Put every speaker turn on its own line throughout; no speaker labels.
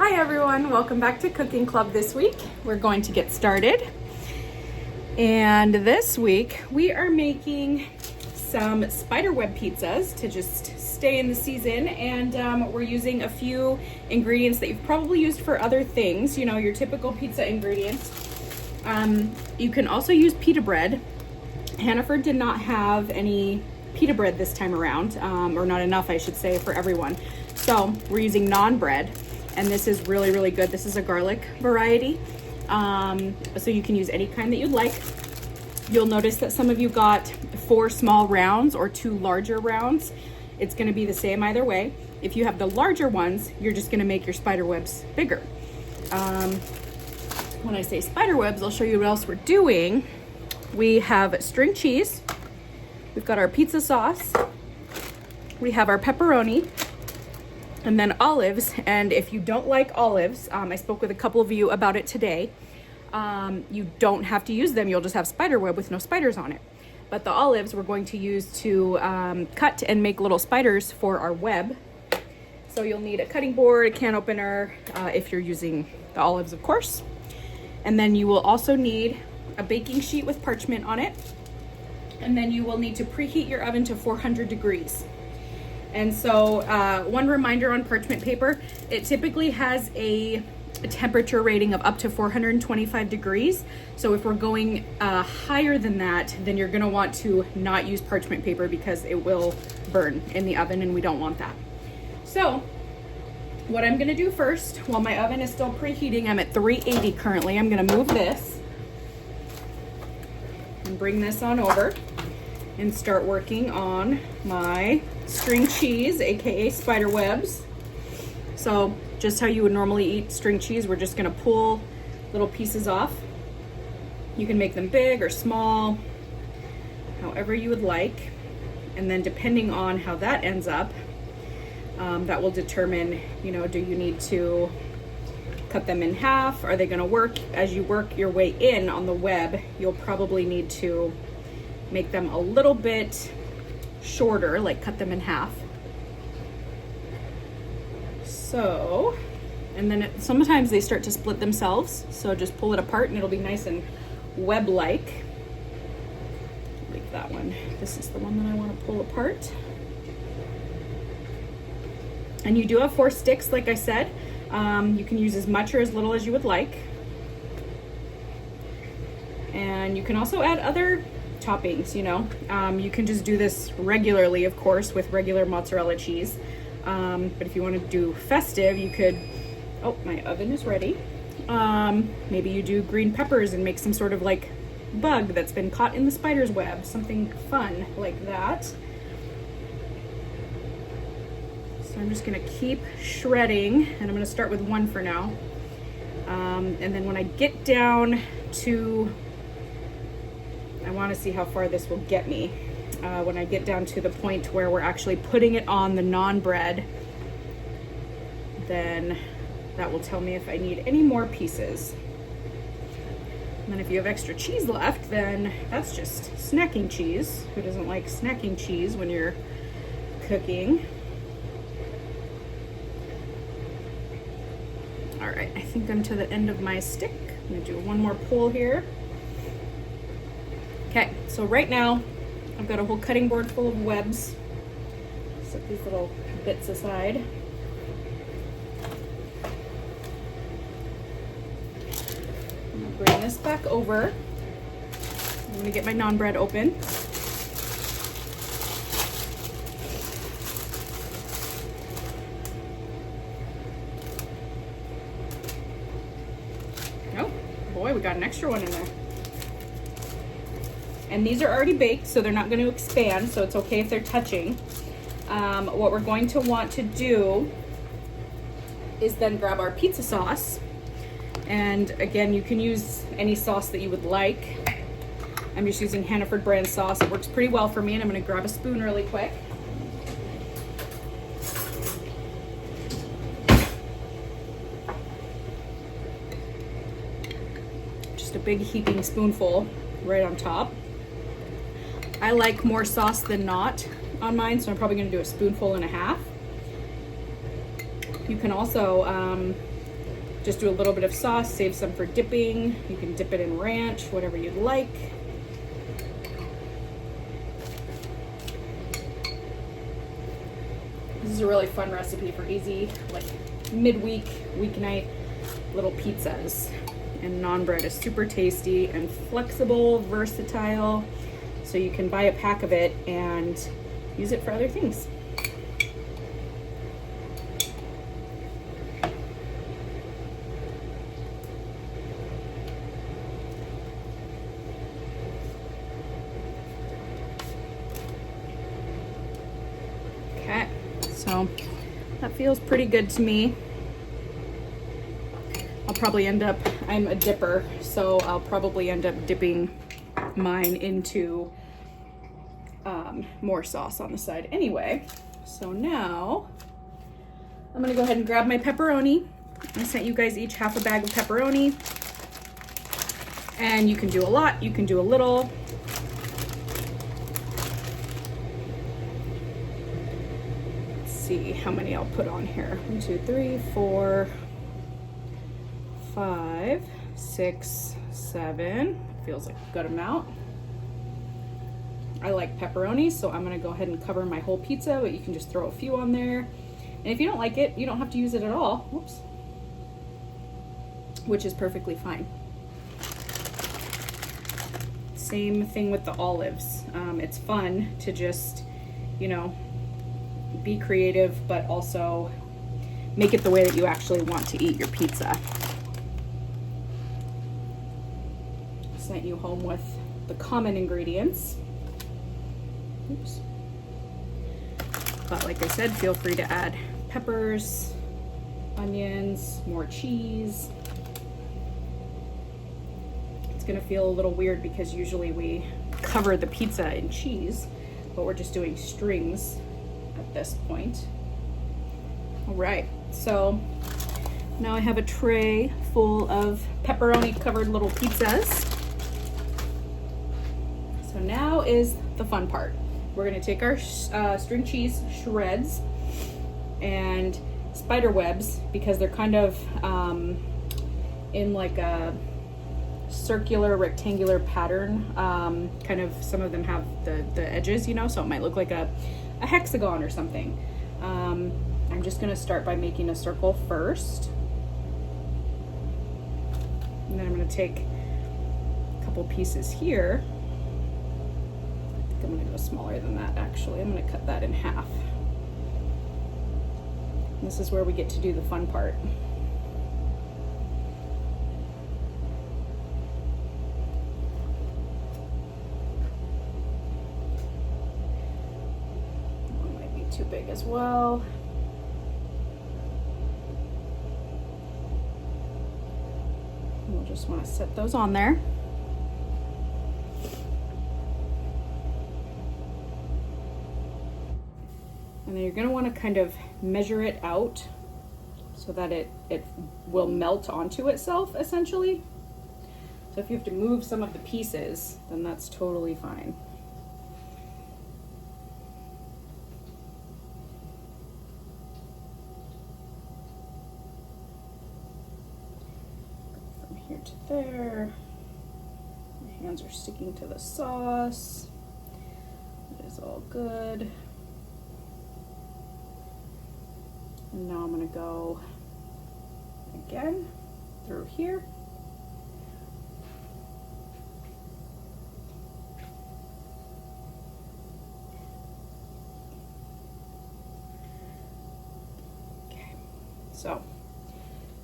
Hi everyone, welcome back to Cooking Club this week. We're going to get started. And this week we are making some spiderweb pizzas to just stay in the season. And we're using a few ingredients that you've probably used for other things, you know, your typical pizza ingredients. You can also use pita bread. Hannaford did not have any pita bread this time around, or not enough, I should say, for everyone. So we're using naan bread. And this is really, really good. This is a garlic variety. So you can use any kind that you'd like. You'll notice that some of you got 4 small rounds or 2 larger rounds. It's gonna be the same either way. If you have the larger ones, you're just gonna make your spider webs bigger. When I say spider webs, I'll show you what else we're doing. We have string cheese. We've got our pizza sauce. We have our pepperoni. And then olives, and if you don't like olives, I spoke with a couple of you about it today. You don't have to use them, you'll just have spider web with no spiders on it. But the olives we're going to use to cut and make little spiders for our web. So you'll need a cutting board, a can opener, if you're using the olives, of course. And then you will also need a baking sheet with parchment on it. And then you will need to preheat your oven to 400 degrees. And so one reminder on parchment paper, it typically has a temperature rating of up to 425 degrees. So if we're going higher than that, then you're gonna want to not use parchment paper because it will burn in the oven and we don't want that. So what I'm gonna do first, while my oven is still preheating, I'm at 380 currently, I'm gonna move this and bring this on over and start working on my string cheese, aka spider webs. So just how you would normally eat string cheese, we're just gonna pull little pieces off. You can make them big or small, however you would like. And then depending on how that ends up, that will determine, you know, do you need to cut them in half? Are they gonna work? As you work your way in on the web, you'll probably need to make them a little bit shorter, like cut them in half. So, and then sometimes they start to split themselves, so just pull it apart and it'll be nice and web-like. Like that one. This is the one that I want to pull apart. And you do have 4 sticks, like I said. You can use as much or as little as you would like. And you can also add other toppings, you know. You can just do this regularly, of course, with regular mozzarella cheese. But if you want to do festive, you could, oh, my oven is ready. Maybe you do green peppers and make some sort of like bug that's been caught in the spider's web, something fun like that. So I'm just gonna keep shredding, and I'm gonna start with 1 for now. And then when I get down to, I want to see how far this will get me. When I get down to the point where we're actually putting it on the naan bread, then that will tell me if I need any more pieces. And then if you have extra cheese left, then that's just snacking cheese. Who doesn't like snacking cheese when you're cooking? All right, I think I'm to the end of my stick. I'm gonna do one more pull here. Okay, so right now, I've got a whole cutting board full of webs. Set these little bits aside. I'm gonna bring this back over. I'm gonna get my naan bread open. Oh, boy, we got an extra one in there. And these are already baked, so they're not going to expand, so it's okay if they're touching. What we're going to want to do is then grab our pizza sauce. And again, you can use any sauce that you would like. I'm just using Hannaford brand sauce. It works pretty well for me, and I'm going to grab a spoon really quick. Just a big heaping spoonful right on top. I like more sauce than not on mine, so I'm probably going to do a spoonful and a half. You can also Just do a little bit of sauce, save some for dipping. You can dip it in ranch, whatever you'd like. This is a really fun recipe for easy, like midweek, weeknight little pizzas. And naan bread is super tasty and flexible, versatile. So you can buy a pack of it and use it for other things. Okay, so that feels pretty good to me. I'll probably end up, I'm a dipper, so I'll probably end up dipping mine into more sauce on the side anyway. So now I'm gonna go ahead and grab my pepperoni. I sent you guys each half a bag of pepperoni, and you can do a lot, you can do a little. Let's see how many I'll put on here. 1, 2, 3, 4, 5, 6, 7. Feels like a good amount. I like pepperoni, so I'm gonna go ahead and cover my whole pizza, but you can just throw a few on there. And if you don't like it, you don't have to use it at all. Whoops. Which is perfectly fine. Same thing with the olives. It's fun to just, you know, be creative, but also make it the way that you actually want to eat your pizza. Sent you home with the common ingredients. Oops. But like I said, feel free to add peppers, onions, more cheese. It's gonna feel a little weird because usually we cover the pizza in cheese, but we're just doing strings at this point. All right, so now I have a tray full of pepperoni covered little pizzas. So now is the fun part. We're gonna take our string cheese shreds and spider webs, because they're kind of in like a circular rectangular pattern. Kind of, some of them have the edges, you know, so it might look like a hexagon or something. I'm just gonna start by making a circle first. And then I'm gonna take a couple pieces here. I'm gonna go smaller than that actually. I'm gonna cut that in half. And this is where we get to do the fun part. That one might be too big as well. We'll just want to set those on there. And then you're going to want to kind of measure it out so that it will melt onto itself, essentially. So if you have to move some of the pieces, then that's totally fine. From here to there. My hands are sticking to the sauce. It is all good. And now I'm going to go again through here. Okay, so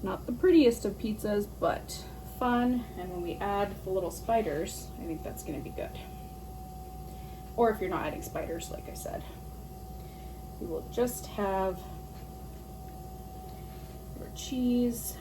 not the prettiest of pizzas, but fun. And when we add the little spiders, I think that's going to be good. Or if you're not adding spiders, like I said, you will just have your cheese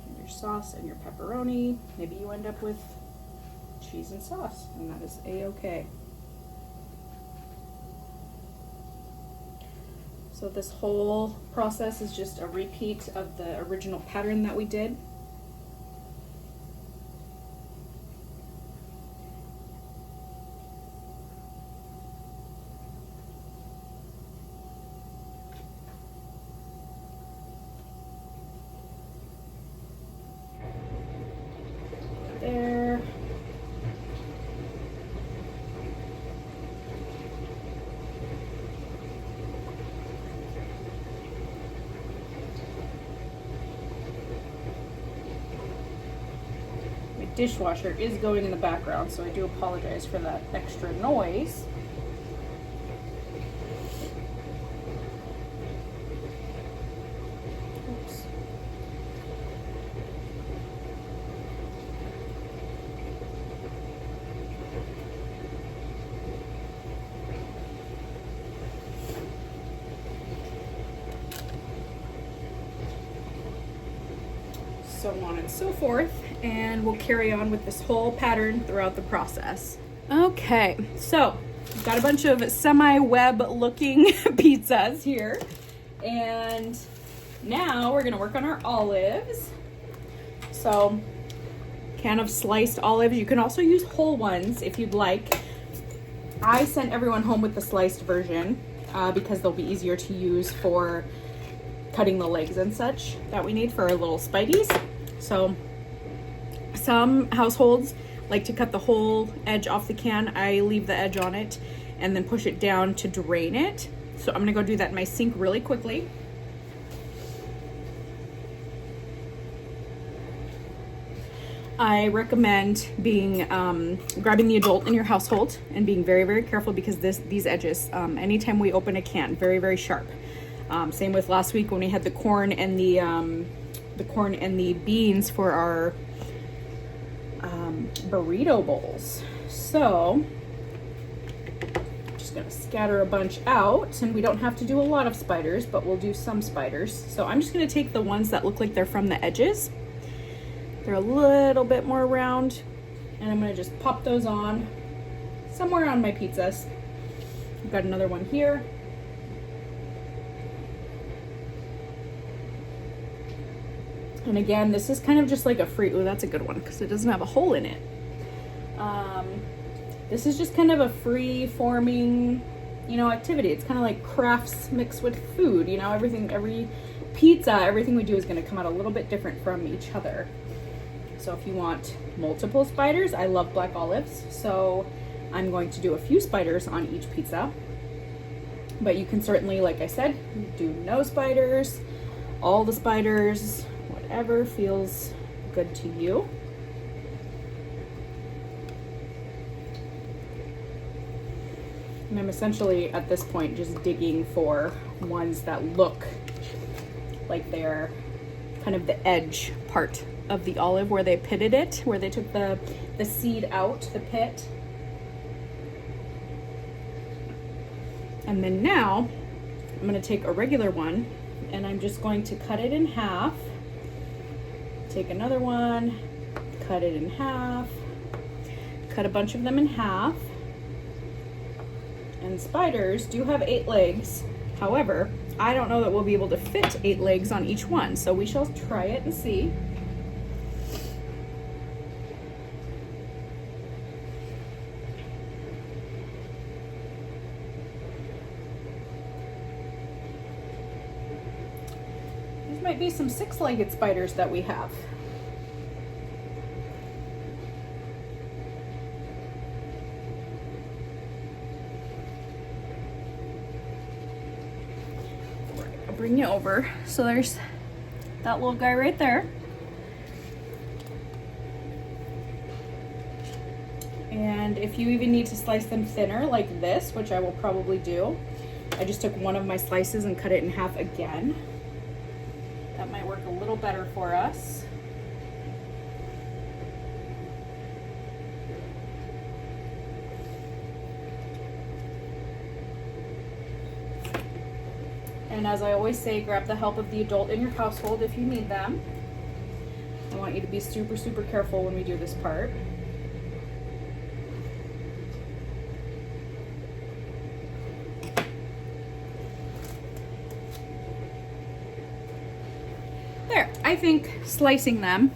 and your sauce and your pepperoni. Maybe you end up with cheese and sauce, and that is a-okay. So this whole process is just a repeat of the original pattern that we did. dishwasher is going in the background, so I do apologize for that extra noise. Oops. So on and so forth, and we'll carry on with this whole pattern throughout the process. Okay, so we've got a bunch of semi-web looking pizzas here, and now we're gonna work on our olives. So can of sliced olives. You can also use whole ones if you'd like. I sent everyone home with the sliced version because they'll be easier to use for cutting the legs and such that we need for our little spideys. So some households like to cut the whole edge off the can. I leave the edge on it and then push it down to drain it. So I'm gonna go do that in my sink really quickly. I recommend grabbing the adult in your household and being very, very careful because these edges, anytime we open a can, very, very sharp. Same with last week when we had the corn and the beans for our burrito bowls. So I'm just gonna scatter a bunch out, and we don't have to do a lot of spiders, but we'll do some spiders. So I'm just gonna take the ones that look like they're from the edges. They're a little bit more round, and I'm gonna just pop those on somewhere on my pizzas. I've got another one here. And again, this is kind of just like a free, ooh, that's a good one because it doesn't have a hole in it. This is just kind of a free forming, activity. It's kind of like crafts mixed with food, every pizza, everything we do is going to come out a little bit different from each other. So if you want multiple spiders, I love black olives, so I'm going to do a few spiders on each pizza. But you can certainly, like I said, do no spiders, all the spiders, whatever feels good to you. And I'm essentially at this point just digging for ones that look like they're kind of the edge part of the olive where they pitted it, where they took the seed out, the pit. And then now I'm going to take a regular one and I'm just going to cut it in half. Take another one, cut it in half, cut a bunch of them in half. And spiders do have 8 legs. However, I don't know that we'll be able to fit 8 legs on each one, so we shall try it and see. These might be some 6-legged spiders that we have. Bring you over. So there's that little guy right there. And if you even need to slice them thinner like this, which I will probably do, I just took one of my slices and cut it in half again. That might work a little better for us. And as I always say, grab the help of the adult in your household if you need them. I want you to be super, super careful when we do this part. There, I think slicing them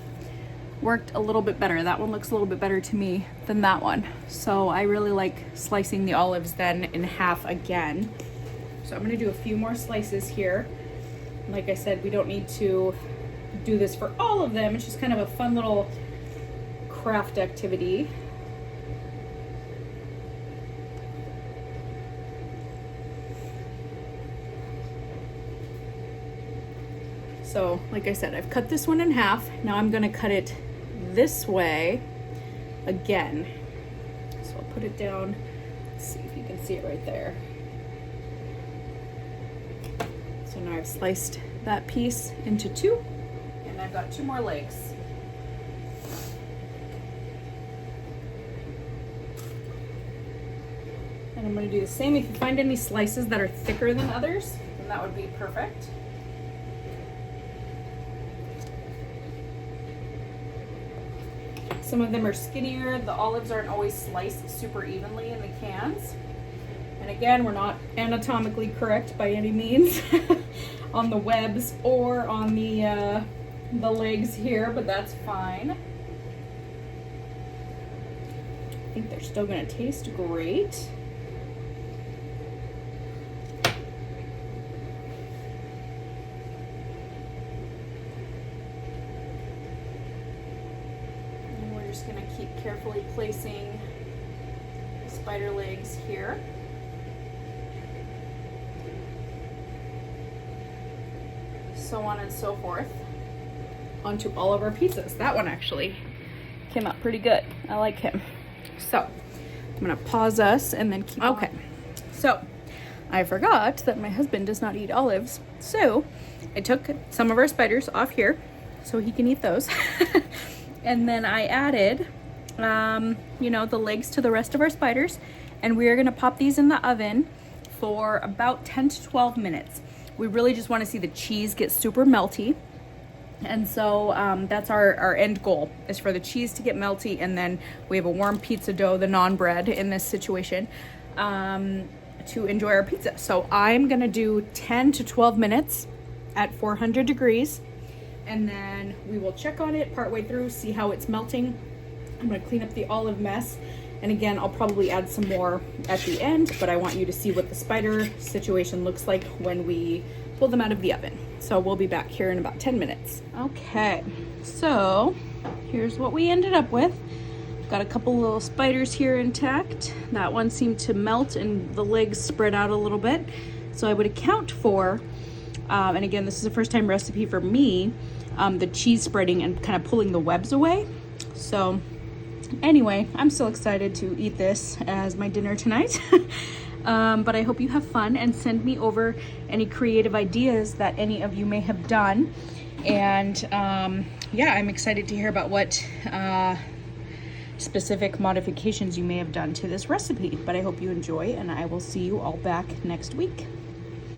worked a little bit better. That one looks a little bit better to me than that one. So I really like slicing the olives then in half again. So I'm gonna do a few more slices here. Like I said, we don't need to do this for all of them. It's just kind of a fun little craft activity. So, like I said, I've cut this one in half. Now I'm gonna cut it this way again. So I'll put it down. Let's see if you can see it right there. So now I've sliced that piece into two, and I've got two more legs. And I'm going to do the same. If you find any slices that are thicker than others, then that would be perfect. Some of them are skinnier. The olives aren't always sliced super evenly in the cans. And again, we're not anatomically correct by any means on the webs or on the legs here, but that's fine. I think they're still going to taste great. Just going to keep carefully placing the spider legs here. So on and so forth onto all of our pizzas. That one actually came out pretty good. I like him. So I'm going to pause us and then keep okay. So I forgot that my husband does not eat olives. So I took some of our spiders off here so he can eat those. And then I added, you know, the legs to the rest of our spiders. And we are going to pop these in the oven for about 10 to 12 minutes. We really just want to see the cheese get super melty. And so that's our end goal, is for the cheese to get melty. And then we have a warm pizza dough, the naan bread in this situation, to enjoy our pizza. So I'm going to do 10 to 12 minutes at 400 degrees. And then we will check on it partway through, see how it's melting. I'm going to clean up the olive mess. And again, I'll probably add some more at the end, but I want you to see what the spider situation looks like when we pull them out of the oven. So we'll be back here in about 10 minutes. Okay, so here's what we ended up with. Got a couple little spiders here intact. That one seemed to melt and the legs spread out a little bit. So I would account for, and again, this is a first time recipe for me, the cheese spreading and kind of pulling the webs away. So anyway, I'm still excited to eat this as my dinner tonight. But I hope you have fun and send me over any creative ideas that any of you may have done. And yeah, I'm excited to hear about what specific modifications you may have done to this recipe. But I hope you enjoy, and I will see you all back next week.